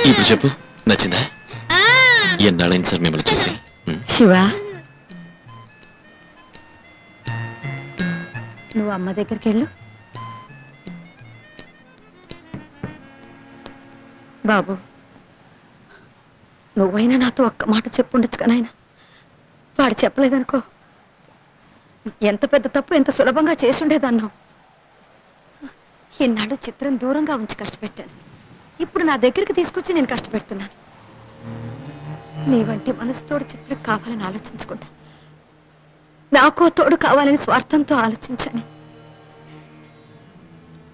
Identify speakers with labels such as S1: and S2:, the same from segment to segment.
S1: ఇప్పుడు చెప్పు, నచ్చిందా? ఎన్నాళ్ళైంది సార్ మిమ్మల్ని చూసి?
S2: శివ, నువ్వు అమ్మ దగ్గరికి వెళ్ళు. బాబు, నువ్వైనా నాతో ఒక్క మాట చెప్పుండొచ్చు కానాయన. వాడు చెప్పలేదనుకో, ఎంత పెద్ద తప్పు ఎంత సులభంగా చేసుండేదన్నావు. ఈనాడు చిత్రం దూరంగా ఉంచి కష్టపెట్టాను. ఇప్పుడు నా దగ్గరికి తీసుకొచ్చి నేను కష్టపెడుతున్నాను. నీ వంటి మనసుతోడు చిత్రం కావాలని ఆలోచించుకుంటా. నాకో తోడు కావాలని స్వార్థంతో ఆలోచించని.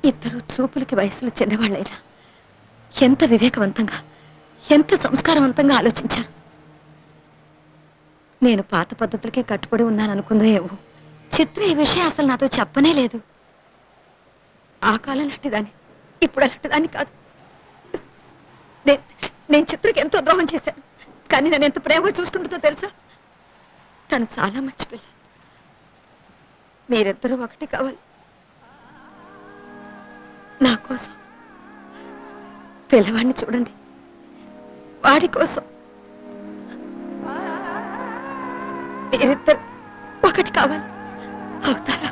S2: ఇద్దరు చూపులకి వయసులో చిన్నవాళ్ళైనా ఎంత వివేకవంతంగా, ఎంత సంస్కారవంతంగా ఆలోచించారు. నేను పాత పద్ధతులకే కట్టుబడి ఉన్నాననుకుందో ఏమో, చిత్ర ఈ విషయం అసలు నాతో చెప్పనే లేదు. ఆ కాలం లాంటిదాన్ని, ఇప్పుడు అలాంటిదాన్ని కాదు. నేను చిత్రకి ఎంతో ద్రోహం చేశాను, కానీ నన్ను ఎంత ప్రేమగా చూసుకుంటుందో తెలుసా? తను చాలా మంచి పిల్ల. మీరిద్దరూ ఒకటి కావాలి. నా కోసం పిల్లవాడిని చూడండి, వాడి కోసం మీరిద్దరు ఒకటి కావాలి. అవుతారా?